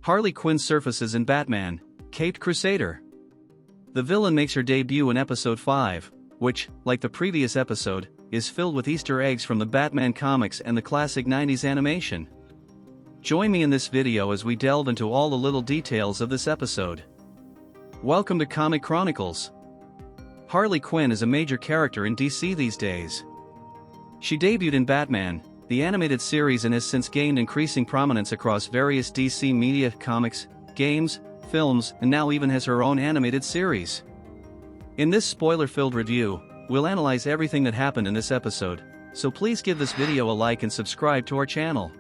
Harley Quinn Surfaces in Batman, Caped Crusader. The villain makes her debut in Episode 5, which, like the previous episode, is filled with Easter eggs from the Batman comics and the classic 90s animation. Join me in this video as we delve into all the little details of this episode. Welcome to Comic Chronicles. Harley Quinn is a major character in DC these days. She debuted in Batman, the animated series, and has since gained increasing prominence across various DC media, comics, games, films, and now even has her own animated series. In this spoiler-filled review, we'll analyze everything that happened in this episode, so please give this video a like and subscribe to our channel.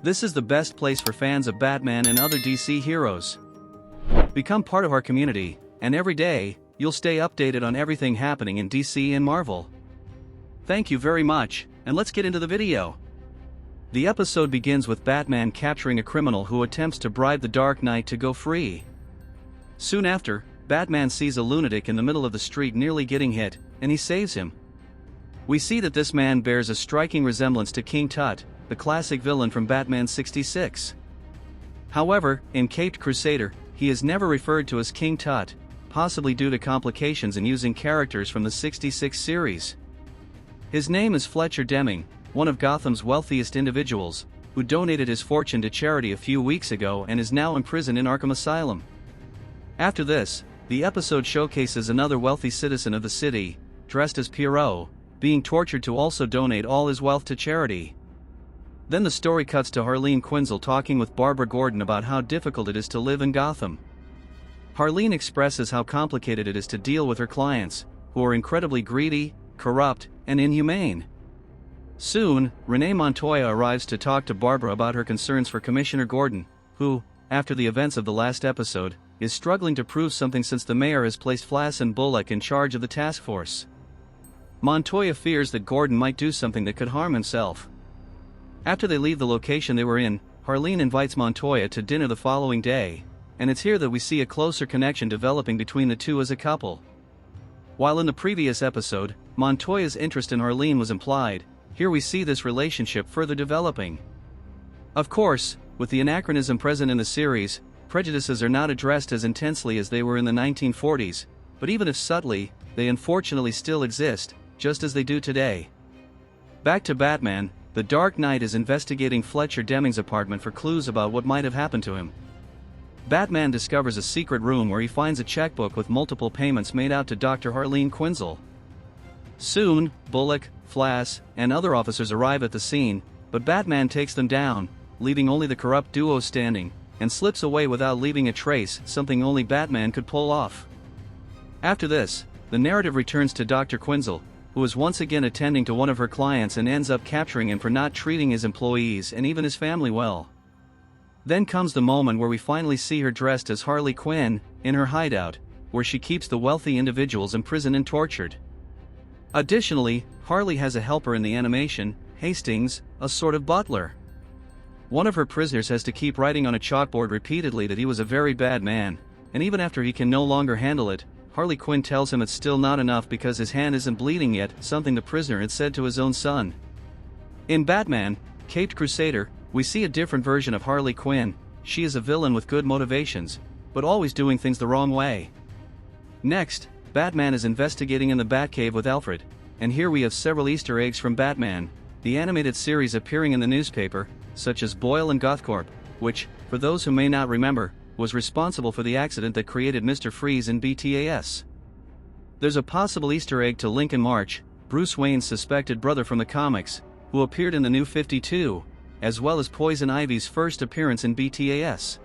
This is the best place for fans of Batman and other DC heroes. Become part of our community, and every day, you'll stay updated on everything happening in DC and Marvel. Thank you very much, and let's get into the video. The episode begins with Batman capturing a criminal who attempts to bribe the Dark Knight to go free. Soon after, Batman sees a lunatic in the middle of the street nearly getting hit, and he saves him. We see that this man bears a striking resemblance to King Tut, the classic villain from Batman 66. However, in Caped Crusader, he is never referred to as King Tut, possibly due to complications in using characters from the 66 series. His name is Fletcher Deming, one of Gotham's wealthiest individuals, who donated his fortune to charity a few weeks ago and is now in prison in Arkham Asylum. After this, the episode showcases another wealthy citizen of the city, dressed as Pierrot, being tortured to also donate all his wealth to charity. Then the story cuts to Harley Quinn talking with Barbara Gordon about how difficult it is to live in Gotham. Harley expresses how complicated it is to deal with her clients, who are incredibly greedy, corrupt, and inhumane. Soon, Renee Montoya arrives to talk to Barbara about her concerns for Commissioner Gordon, who, after the events of the last episode, is struggling to prove something since the mayor has placed Flass and Bullock in charge of the task force. Montoya fears that Gordon might do something that could harm himself. After they leave the location they were in, Harley invites Montoya to dinner the following day, and it's here that we see a closer connection developing between the two as a couple. While in the previous episode, Montoya's interest in Harley was implied, here we see this relationship further developing. Of course, with the anachronism present in the series, prejudices are not addressed as intensely as they were in the 1940s, but even if subtly, they unfortunately still exist, just as they do today. Back to Batman, the Dark Knight is investigating Fletcher Deming's apartment for clues about what might have happened to him. Batman discovers a secret room where he finds a checkbook with multiple payments made out to Dr. Harley Quinn. Soon, Bullock, Flass, and other officers arrive at the scene, but Batman takes them down, leaving only the corrupt duo standing, and slips away without leaving a trace, something only Batman could pull off. After this, the narrative returns to Dr. Quinzel, who is once again attending to one of her clients and ends up capturing him for not treating his employees and even his family well. Then comes the moment where we finally see her dressed as Harley Quinn, in her hideout, where she keeps the wealthy individuals imprisoned and tortured. Additionally, Harley has a helper in the animation, Hastings, a sort of butler. One of her prisoners has to keep writing on a chalkboard repeatedly that he was a very bad man, and even after he can no longer handle it, Harley Quinn tells him it's still not enough because his hand isn't bleeding yet, something the prisoner had said to his own son. In Batman, Caped Crusader, we see a different version of Harley Quinn. She is a villain with good motivations, but always doing things the wrong way. Next, Batman is investigating in the Batcave with Alfred, and here we have several Easter eggs from Batman, the animated series appearing in the newspaper, such as Boyle and Gothcorp, which, for those who may not remember, was responsible for the accident that created Mr. Freeze in BTAS. There's a possible Easter egg to Lincoln March, Bruce Wayne's suspected brother from the comics, who appeared in the New 52, as well as Poison Ivy's first appearance in BTAS.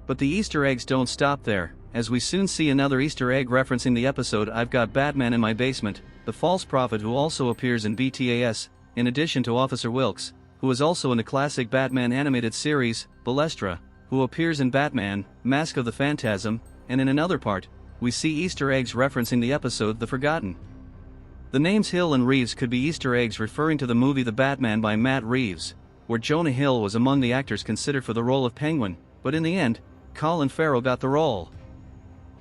But the Easter eggs don't stop there, as we soon see another Easter egg referencing the episode I've Got Batman in My Basement, the false prophet who also appears in BTAS, in addition to Officer Wilkes, who is also in the classic Batman animated series, Balestra, who appears in Batman, Mask of the Phantasm, and in another part, we see Easter eggs referencing the episode The Forgotten. The names Hill and Reeves could be Easter eggs referring to the movie The Batman by Matt Reeves, where Jonah Hill was among the actors considered for the role of Penguin, but in the end, Colin Farrell got the role.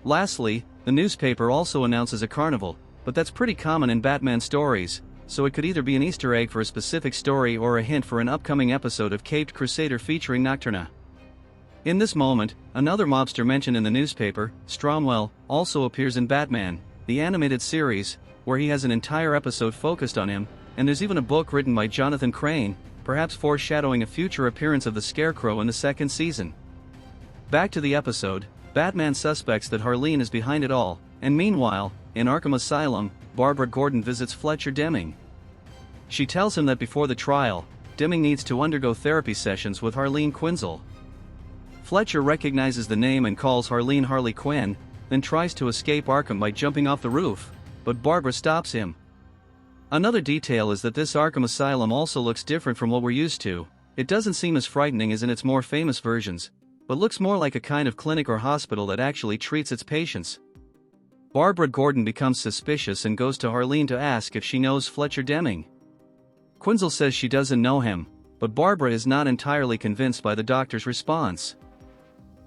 Lastly, the newspaper also announces a carnival, but that's pretty common in Batman stories, so it could either be an Easter egg for a specific story or a hint for an upcoming episode of Caped Crusader featuring Nocturna. In this moment, another mobster mentioned in the newspaper, Stromwell, also appears in Batman, the animated series, where he has an entire episode focused on him, and there's even a book written by Jonathan Crane, perhaps foreshadowing a future appearance of the Scarecrow in the second season. Back to the episode, Batman suspects that Harleen is behind it all, and meanwhile, in Arkham Asylum, Barbara Gordon visits Fletcher Deming. She tells him that before the trial, Deming needs to undergo therapy sessions with Harleen Quinzel. Fletcher recognizes the name and calls Harleen Harley Quinn, then tries to escape Arkham by jumping off the roof, but Barbara stops him. Another detail is that this Arkham Asylum also looks different from what we're used to. It doesn't seem as frightening as in its more famous versions, but looks more like a kind of clinic or hospital that actually treats its patients. Barbara Gordon becomes suspicious and goes to Harleen to ask if she knows Fletcher Deming. Quinzel says she doesn't know him, but Barbara is not entirely convinced by the doctor's response.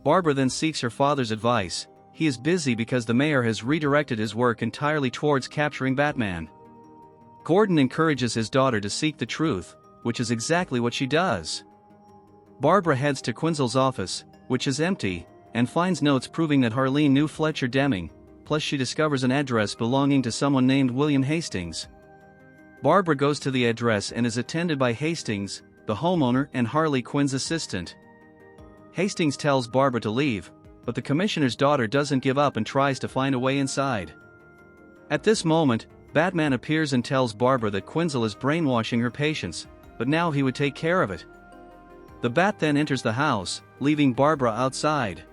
Barbara then seeks her father's advice. He is busy because the mayor has redirected his work entirely towards capturing Batman. Gordon encourages his daughter to seek the truth, which is exactly what she does. Barbara heads to Quinzel's office, which is empty, and finds notes proving that Harleen knew Fletcher Deming, plus she discovers an address belonging to someone named William Hastings. Barbara goes to the address and is attended by Hastings, the homeowner and Harley Quinn's assistant. Hastings tells Barbara to leave, but the commissioner's daughter doesn't give up and tries to find a way inside. At this moment, Batman appears and tells Barbara that Quinzel is brainwashing her patients, but now he would take care of it. The Bat then enters the house, leaving Barbara outside.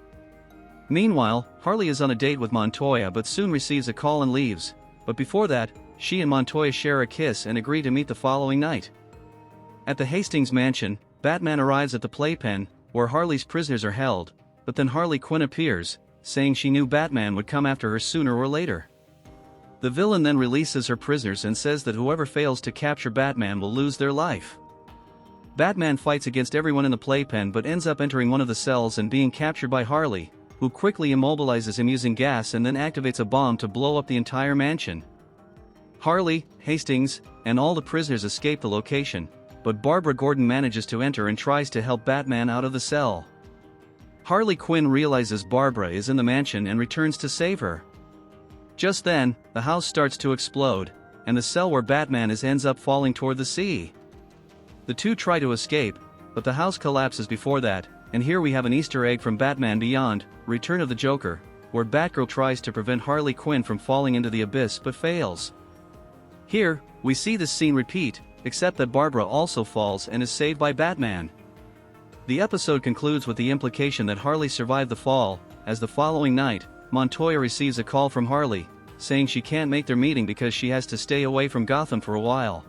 Meanwhile, Harley is on a date with Montoya but soon receives a call and leaves, but before that, she and Montoya share a kiss and agree to meet the following night. At the Hastings mansion, Batman arrives at the playpen, where Harley's prisoners are held, but then Harley Quinn appears, saying she knew Batman would come after her sooner or later. The villain then releases her prisoners and says that whoever fails to capture Batman will lose their life. Batman fights against everyone in the playpen but ends up entering one of the cells and being captured by Harley, who quickly immobilizes him using gas and then activates a bomb to blow up the entire mansion. Harley, Hastings, and all the prisoners escape the location, but Barbara Gordon manages to enter and tries to help Batman out of the cell. Harley Quinn realizes Barbara is in the mansion and returns to save her. Just then, the house starts to explode, and the cell where Batman is ends up falling toward the sea. The two try to escape, but the house collapses before that, and here we have an Easter egg from Batman Beyond, Return of the Joker, where Batgirl tries to prevent Harley Quinn from falling into the abyss but fails. Here, we see this scene repeat, except that Barbara also falls and is saved by Batman. The episode concludes with the implication that Harley survived the fall, as the following night, Montoya receives a call from Harley, saying she can't make their meeting because she has to stay away from Gotham for a while.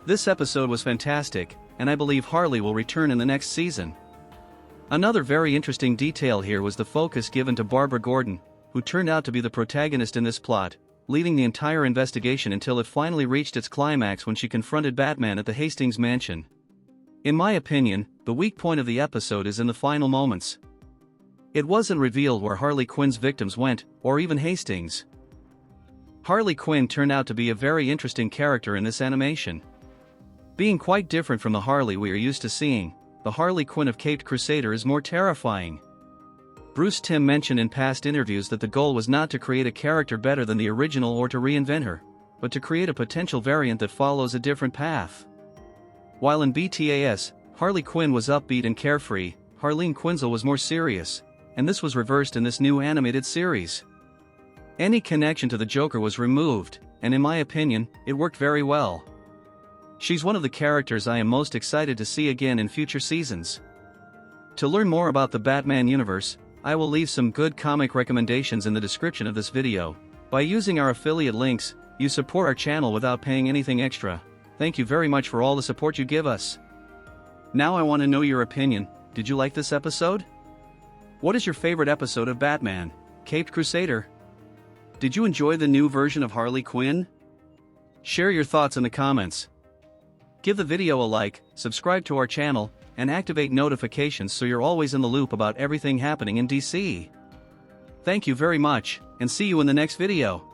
This episode was fantastic, and I believe Harley will return in the next season. Another very interesting detail here was the focus given to Barbara Gordon, who turned out to be the protagonist in this plot, leading the entire investigation until it finally reached its climax when she confronted Batman at the Hastings mansion. In my opinion, the weak point of the episode is in the final moments. It wasn't revealed where Harley Quinn's victims went, or even Hastings. Harley Quinn turned out to be a very interesting character in this animation. Being quite different from the Harley we are used to seeing, the Harley Quinn of Caped Crusader is more terrifying. Bruce Timm mentioned in past interviews that the goal was not to create a character better than the original or to reinvent her, but to create a potential variant that follows a different path. While in BTAS, Harley Quinn was upbeat and carefree, Harleen Quinzel was more serious, and this was reversed in this new animated series. Any connection to the Joker was removed, and in my opinion, it worked very well. She's one of the characters I am most excited to see again in future seasons. To learn more about the Batman universe, I will leave some good comic recommendations in the description of this video. By using our affiliate links, you support our channel without paying anything extra. Thank you very much for all the support you give us. Now I want to know your opinion. Did you like this episode? What is your favorite episode of Batman, Caped Crusader? Did you enjoy the new version of Harley Quinn? Share your thoughts in the comments. Give the video a like, subscribe to our channel, and activate notifications so you're always in the loop about everything happening in DC. Thank you very much, and see you in the next video.